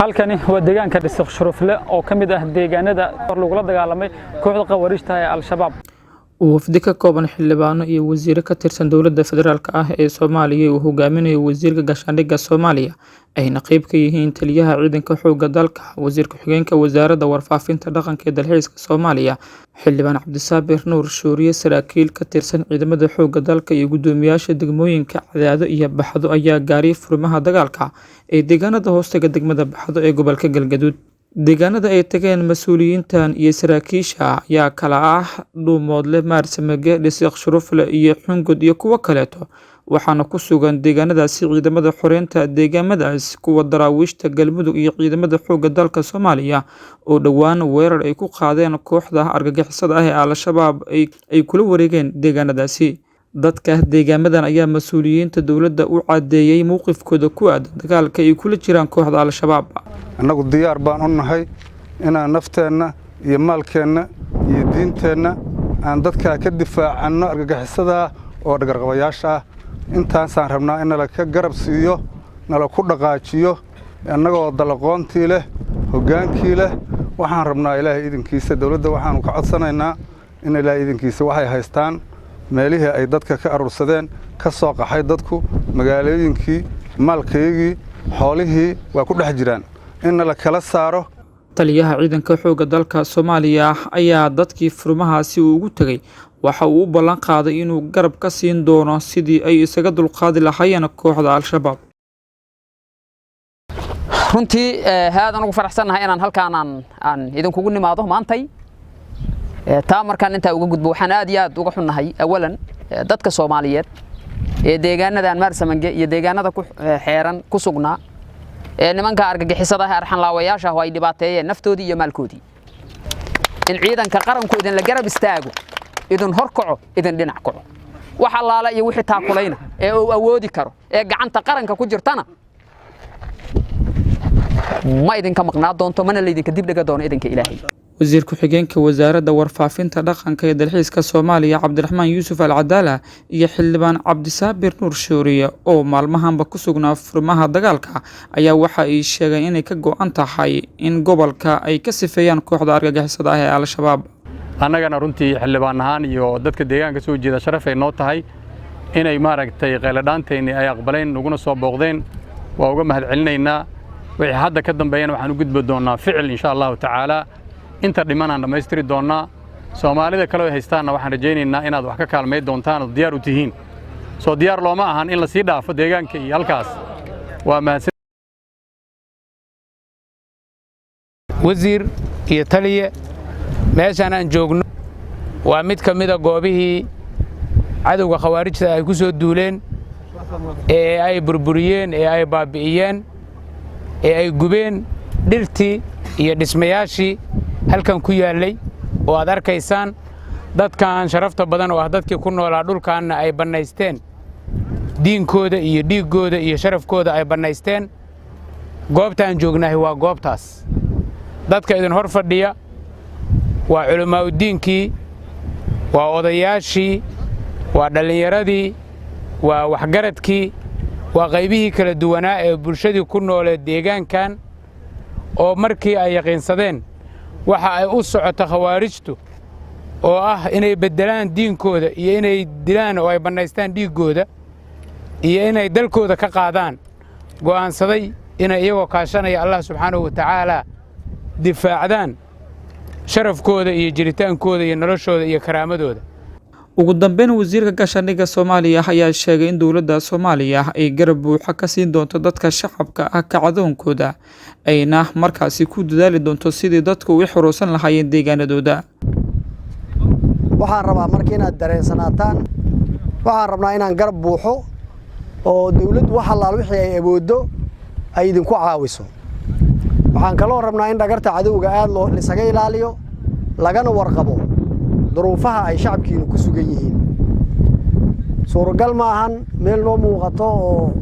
halkani waa deegaanka Dhisaq Sharafle oo kamid ah deegaanada lagula dagaalamay kooxda qawaariijta ee Al-Shabaab. wafdi ka kooban xildhibaano iyo wasiiro ka tirsan dowladda federaalka ah ee Soomaaliya uu hogaaminayo wasiirka gaashaandhigga Soomaaliya ayna qayb ka yihiin taliyaha ciidanka xoogga dalka, wasiirka xigeenka wasaaradda warfaafinta dhaqanka ee dalxiiska Soomaaliya, xildhibaan Cabdisaabir Nuur Shuuriye, saraakiil ka tirsan ciidamada xoogga dalka iyo gudoomiyaasha degmooyinka Cadaado iyo Baxdo ayaa gaaray furimaha dagaalka ee deegaanada hoostaga degmada Baxdo ee gobolka Galgaduud. deegaanada ay tageen mas'uuliyiintan iyo saraakiisha ayaa kala ah Dhuumoodle, Maarsamage, Dhisaq Sharafle iyo Xungud iyo kuwa kaleeto, waxaana ku sugan deegaanadaasi ciidamada xoreynta deegaamadaas, kuwa daraawiishta Galmudug iyo ciidamada xoogga dalka Soomaaliya oo dhowaan weerar ay ku qaadeen kooxda argagixisada ah ee Al-Shabaab ay kula wareegeen deegaanadaasi. dadka deegaamadan ayaa mas'uuliyiinta dowladda u cadeeyay mowqifkooda ku aadan dagaalka ay kula jiraan kooxda Al-Shabaab. annagu diyaar baan u nahay inaan nafteena iyo maalkeena iyo diinteena aan dadka ka difaacano argagixisada oo dhagarqabayaasha ah. intaasaan rabnaa in la ka garab siiyo, nala ku dhaqaajiyo, annagoo dalaqoontii leh, hogaankii leh. waxaan rabnaa Ilaahay idinkiisa, dowladda waxaan ka codsanaynaa in Ilaahay idinkiisa waxay haystaan meelihii ay dadka ka arursadeen ka soo qaxay dadku, magaalooyinkii, maalkeygii, xoolihii waa ku dhex jiraan in la kala saaro. taliyaha ciidanka xoogga dalka Soomaaliya ayaa dadkii furmahaasi ugu tagay waxa uu u ballan qaaday inuu garab ka siin doono sidii ay isaga dulqaadi lahaayeen kooxda Al-Shabaab. runtii haadan ugu faraxsanahay inaan halkaan aan idinkugu nimaado maantay. taa markaan inta uga gudbo waxaan aad iyo aad uga xunnahay awalan dadka Soomaaliyeed ee deegaanadan Maarsamage iyo deegaanada ku xeeran ku sugnaa nimanka argagixisada ah arxan laawayaasha oo ay dhibaateeyeen naftoodii iyo maalkoodii. in ciidanka qaranku idin la garab istaago, idin horkaco, idin dhinac kaco, waxa laala iyo wixii taakulayna ee uu awoodi karo ee gacanta qaranka ku jirtana ma idinka maqnaa doonto, mana leedinka dib dhiga doono idinka Ilaahay. wasiir ku-xigeenka wasaaradda warfaafinta dhaqanka ee dalxiiska Soomaaliya Cabdiraxmaan Yuusuf Al-Cadaala iyo xildhibaan Cabdisaabir Nuur Shuuriye oo maalmahanba ku sugnaa furmaha dagaalka ayaa waxa ay sheegeen inay ka go'an tahay in gobolka ay ka sifeeyaan kooxda argagixisada ah ee Al-Shabaab. annagana runtii xildhibaan ahaan iyo dadka deegaanka soo jeeda sharaf ay noo tahay inay maaragtay qeyladhaanteeni ay aqbaleen naguna soo booqdeen. waa uga mahadcelinaynaa. wixii hadda ka dambeeyana waxaan u gudbi doonaa ficil insha Allahu tacaala. inta dhimanaan dhammaystiri doonaa. Soomaalida kale oo haystaana waxaan rajaynaynaa inaad wax ka kaalmay doontaan oo diyaar u tihiin. soo diyaar looma ahan in la sii dhaafo deegaanka iyo halkaas. waa mahadsan. wasiir iyo taliye meeshaan aan joogno waa mid ka mid ah goobihii cadowga khawaarijta ay ku soo duuleen ee ay burburiyeen, ee ay baabi'iyeen, ee ay gubeen dhirtii iyo dhismayaashii halkan ku yaalay oo aad arkaysaan. dadkan sharafta badan oo ah dadkii ku noolaa dhulkaanna ay bannaysteen diinkooda iyo dhiiggooda iyo sharafkooda ay bannaysteen. goobtaan joognahay waa goobtaas. dadka idin hor fadhiya waa culimaauddiinkii, waa odayaashii, waa dhallinyaradii, waa waxgaradkii, waa qaybihii kala duwanaa ee bulshadii ku noolee deegaankan oo markii ay yaqiinsadeen waxa ay u socoto khawaarijtu oo ah inay beddelaan diinkooda iyo inay dilaan oo ay bannaystaan dhiiggooda iyo inay dalkooda ka qaadaan, go'aansaday inay iyagoo kaashanaya Allah subxaanahu wa tacaala difaacdaan sharafkooda iyo jiritaankooda iyo noloshooda iyo karaamadooda. ugu dambeyn wasiirka gaashaandhigga Soomaaliya ayaa sheegay in dowladda Soomaaliya ay garab buuxa ka siin doonto dadka shacabka ah kacdoonkooda, ayna markaasi ku dadaali doonto sidii dadku u xoroosan lahaayeen deegaanadooda. waxaan rabaa markii inaad dareensanaataan, waxaan rabnaa inaan garab buuxo oo dowladdu wax allaal wixii ay awoodo ay idinku caawiso. waxaan kaloo rabnaa in dhagarta cadowga aad loo isaga ilaaliyo, lagana warqabo duruufaha ay shacabkiinu ku sugan yihiin. suuragal ma ahan meel noo muuqato oo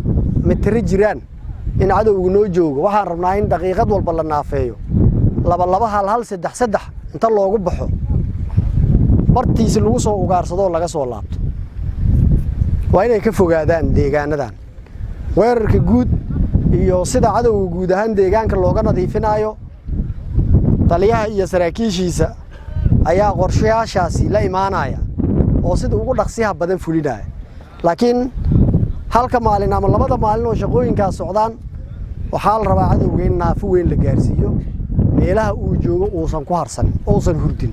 mitri jiraan in cadowgu noo joogo. waxaan rabnaa in daqiiqad walba la naafeeyo, laba hal saddex inta loogu baxo bartiisa lagu soo ugaarsado laga soo laabto. waa inay ka fogaadaan deegaanadan weerarka guud iyo sida cadowga guud ahaan deegaanka looga nadiifinayo taliyaha iyo saraakiishiisa ayaa qorshayaashaasi la imaanaya oo sida ugu dhaqsiyaha badan fulinaya laakiin halka maalin ama labada maalin oo shaqooyinkaas socdaan waxaa la rabaa cadowga in naafo weyn la gaarsiiyo meelaha uu joogo uusan ku harsan uusan hurdin